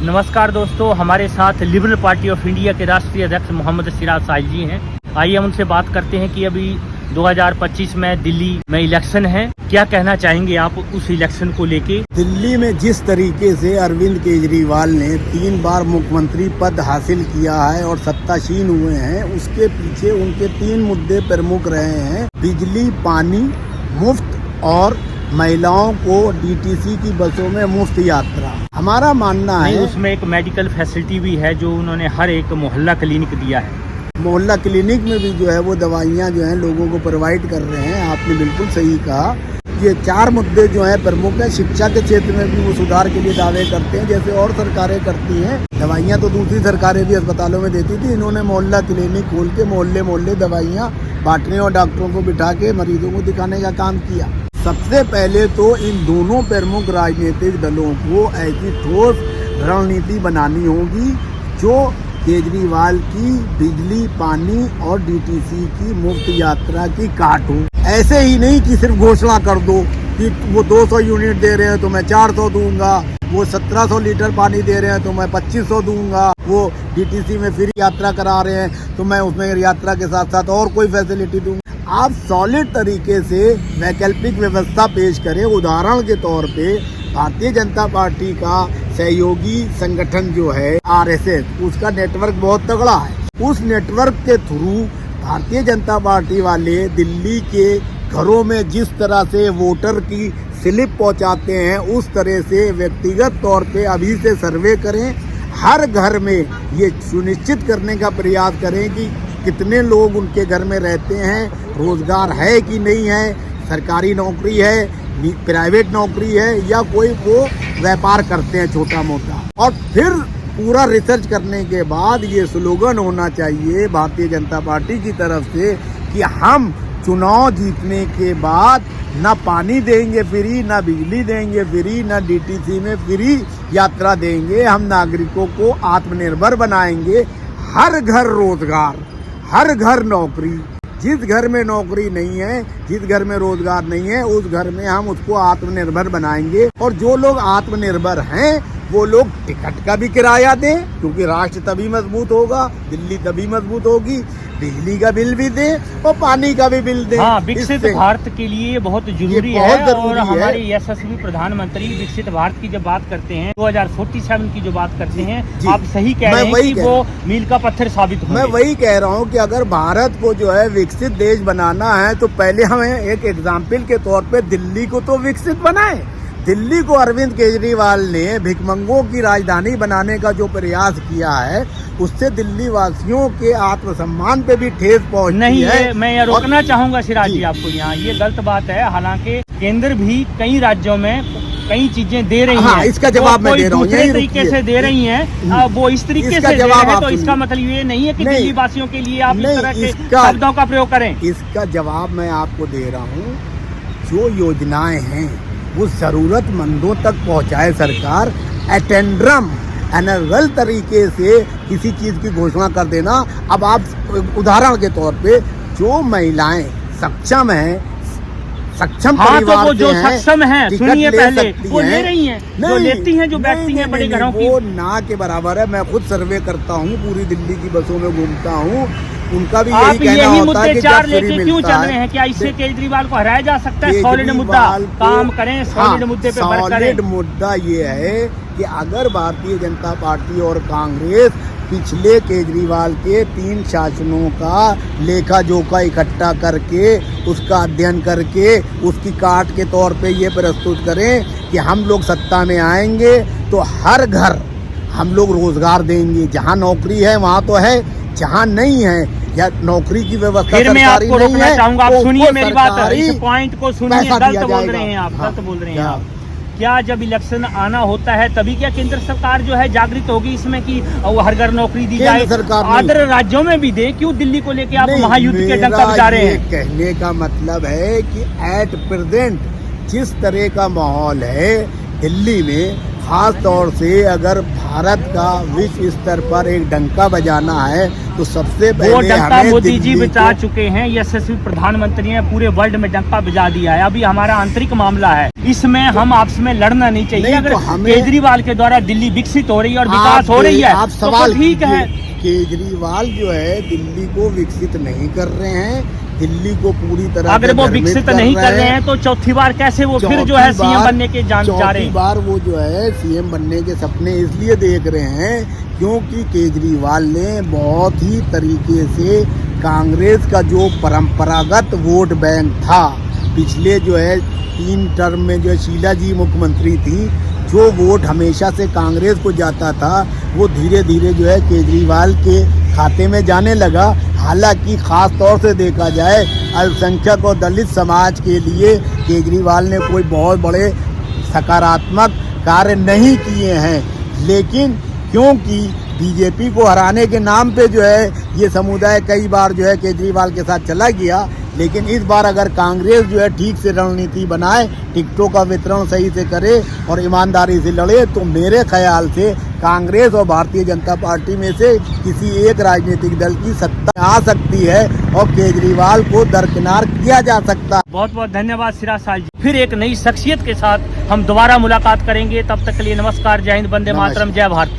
नमस्कार दोस्तों, हमारे साथ लिबरल पार्टी ऑफ इंडिया के राष्ट्रीय अध्यक्ष मोहम्मद सिराज साहिल जी हैं। आइए हम उनसे बात करते हैं कि अभी 2025 में दिल्ली में इलेक्शन है, क्या कहना चाहेंगे आप उस इलेक्शन को लेके। दिल्ली में जिस तरीके से अरविंद केजरीवाल ने 3 बार मुख्यमंत्री पद हासिल किया है और सत्तासीन हुए हैं, उसके पीछे उनके 3 मुद्दे प्रमुख रहे हैं। बिजली, पानी मुफ्त और महिलाओं को डीटीसी की बसों में मुफ्त यात्रा। हमारा मानना है उसमें एक मेडिकल फैसिलिटी भी है जो उन्होंने हर एक मोहल्ला क्लिनिक दिया है। मोहल्ला क्लिनिक में भी जो है वो दवाइयाँ जो हैं लोगों को प्रोवाइड कर रहे हैं। आपने बिल्कुल सही कहा। ये 4 मुद्दे जो हैं प्रमुख हैं। शिक्षा के क्षेत्र में भी वो सुधार के लिए दावे करते हैं, जैसे और सरकारें करती हैं। दवाइयाँ तो दूसरी सरकारें भी अस्पतालों में देती थी, इन्होंने मोहल्ला क्लिनिक खोल के मोहल्ले मोहल्ले दवाइयाँ बांटने और डॉक्टरों को बिठा के मरीजों को दिखाने का काम किया। सबसे पहले तो इन दोनों प्रमुख राजनीतिक दलों को ऐसी ठोस रणनीति बनानी होगी जो केजरीवाल की बिजली, पानी और डीटीसी की मुफ्त यात्रा की काट हो। ऐसे ही नहीं कि सिर्फ घोषणा कर दो कि वो 200 यूनिट दे रहे हैं तो मैं 400 दूंगा, वो 1700 लीटर पानी दे रहे हैं तो मैं 2500 दूंगा, वो डीटीसी में फ्री यात्रा करा रहे हैं तो मैं उसमें यात्रा के साथ साथ और कोई फैसिलिटी दूंगा। आप सॉलिड तरीके से वैकल्पिक व्यवस्था पेश करें। उदाहरण के तौर पे भारतीय जनता पार्टी का सहयोगी संगठन जो है आरएसएस, उसका नेटवर्क बहुत तगड़ा है। उस नेटवर्क के थ्रू भारतीय जनता पार्टी वाले दिल्ली के घरों में जिस तरह से वोटर की स्लिप पहुंचाते हैं, उस तरह से व्यक्तिगत तौर पे अभी से सर्वे करें। हर घर में ये सुनिश्चित करने का प्रयास करें कि कितने लोग उनके घर में रहते हैं, रोजगार है कि नहीं है, सरकारी नौकरी है, प्राइवेट नौकरी है या कोई वो व्यापार करते हैं छोटा मोटा। और फिर पूरा रिसर्च करने के बाद ये स्लोगन होना चाहिए भारतीय जनता पार्टी की तरफ से कि हम चुनाव जीतने के बाद ना पानी देंगे फ्री, ना बिजली देंगे फ्री, ना डीटीसी में फ्री यात्रा देंगे। हम नागरिकों को आत्मनिर्भर बनाएंगे। हर घर रोजगार, हर घर नौकरी। जिस घर में नौकरी नहीं है, जिस घर में रोजगार नहीं है, उस घर में हम उसको आत्मनिर्भर बनाएंगे। और जो लोग आत्मनिर्भर हैं वो लोग टिकट का भी किराया दें, क्योंकि राष्ट्र तभी मजबूत होगा, दिल्ली तभी मजबूत होगी। बिजली का बिल भी दें और पानी का भी बिल दें। हाँ, विकसित भारत के लिए बहुत जरूरी है। और हमारे यशस्वी प्रधानमंत्री विकसित भारत की जब बात करते हैं, 2047 की जो बात करते हैं, आप सही कह रहे हैं कि वो मील का पत्थर साबित होंगे। मैं वही कह रहा हूँ कि अगर भारत को जो है विकसित देश बनाना है तो पहले हमें एक एग्जाम्पल के तौर पे दिल्ली को तो विकसित बनाए। दिल्ली को अरविंद केजरीवाल ने भिखमंगों की राजधानी बनाने का जो प्रयास किया है, उससे दिल्ली वासियों के आत्मसम्मान पे भी ठेस पहुंची है। मैं ये रोकना चाहूंगा सिराज जी आपको, यहाँ ये गलत बात है। हालांकि केंद्र भी कई राज्यों में कई चीजें दे रही हैं। इसका जवाब मैं दे रहा हूँ, दूसरे तरीके से दे रही हैं, वो इस तरीके से दे रहे हैं, तो इसका मतलब ये नहीं है कि दिल्ली वासियों के लिए आप इस तरह के शब्दों का प्रयोग करें। इसका जवाब मैं आपको दे रहा हूँ। जो योजनाएं हैं वो जरूरतमंदों तक पहुंचाए सरकार। एटेंड्रम एनर्गल तरीके से किसी चीज की घोषणा कर देना। अब आप उदाहरण के तौर पे जो महिलाएं सक्षम हैं, सक्षम परिवार तो जो से हैं, सक्षम हैं, सुनिए पहले, वो ले रही हैं, जो नहीं, लेती हैं, जो बैठती हैं बड़े घरों की, वो ना के बराबर है। मैं खुद सर्वे करता हूँ, पूरी दिल्ली की बसों में घूमता हूँ, उनका भी यही कहना होता है कि चार लेके क्यों चल रहे हैं? क्या इससे केजरीवाल को हराया जा सकता है? सॉलिड मुद्दा काम करें, सॉलिड मुद्दे पे वर्क करें। सॉलिड मुद्दा ये है कि अगर भारतीय जनता पार्टी और कांग्रेस पिछले केजरीवाल के 3 शासनों का लेखा जोखा इकट्ठा करके, उसका अध्ययन करके, उसकी काट के तौर पे ये प्रस्तुत करें कि हम लोग सत्ता में आएंगे तो हर घर हम लोग रोजगार देंगे। जहाँ नौकरी है वहाँ तो है, जहाँ नहीं है या नौकरी की व्यवस्था फिर मैं आपको रोकना चाहूंगा, आप सुनिए मेरी बात, इस पॉइंट को सुनिए। गलत बोल रहे हैं आप, गलत बोल रहे हैं आप। क्या जब इलेक्शन आना होता है तभी क्या केंद्र सरकार जो है जागृत होगी इसमें कि वो हर घर नौकरी दी जाए? अदर राज्यों में भी दे, क्यों दिल्ली को लेके आप महायुद्ध के डंका बजा रहे हैं? कहने का मतलब है कि एट प्रेजेंट जिस तरह का माहौल है दिल्ली में, खास तौर से अगर भारत का विश्व स्तर पर एक डंका बजाना है तो सबसे वो पहले डंका हमें मोदी जी दिल्ली बजा को- चुके हैं, यशस्वी प्रधानमंत्री हैं, पूरे वर्ल्ड में डंका बजा दिया है। अभी हमारा आंतरिक मामला है, इसमें हम आपस में लड़ना नहीं चाहिए। नहीं, अगर तो हमें- केजरीवाल के द्वारा दिल्ली विकसित हो रही है और विकास हो रही है आप तो सवाल ठीक है। कीजिए। केजरीवाल जो है दिल्ली को विकसित नहीं कर रहे हैं, दिल्ली को पूरी तरह अगर से वो भ्रमित विकसित नहीं कर रहे हैं तो चौथी बार कैसे वो फिर जो है सीएम बनने के जा रहे चौथी हैं। बार वो जो है सीएम बनने के सपने इसलिए देख रहे हैं क्योंकि केजरीवाल ने बहुत ही तरीके से कांग्रेस का जो परंपरागत वोट बैंक था, पिछले जो है 3 टर्म में जो है शीला जी मुख्यमंत्री थी, जो वोट हमेशा से कांग्रेस को जाता था वो धीरे धीरे जो है केजरीवाल के खाते में जाने लगा। हालांकि खास तौर से देखा जाए अल्पसंख्यक और दलित समाज के लिए केजरीवाल ने कोई बहुत बड़े सकारात्मक कार्य नहीं किए हैं, लेकिन क्योंकि बीजेपी को हराने के नाम पे जो है ये समुदाय कई बार जो है केजरीवाल के साथ चला गया, लेकिन इस बार अगर कांग्रेस जो है ठीक से रणनीति बनाए, टिकटों का वितरण सही से करे और ईमानदारी से लड़े तो मेरे ख्याल से कांग्रेस और भारतीय जनता पार्टी में से किसी एक राजनीतिक दल की सत्ता आ सकती है और केजरीवाल को दरकिनार किया जा सकता है। बहुत बहुत धन्यवाद सिराज साल जी। फिर एक नई शख्सियत के साथ हम दोबारा मुलाकात करेंगे, तब तक के लिए नमस्कार, जय हिंद, वंदे मातरम, जय भारत।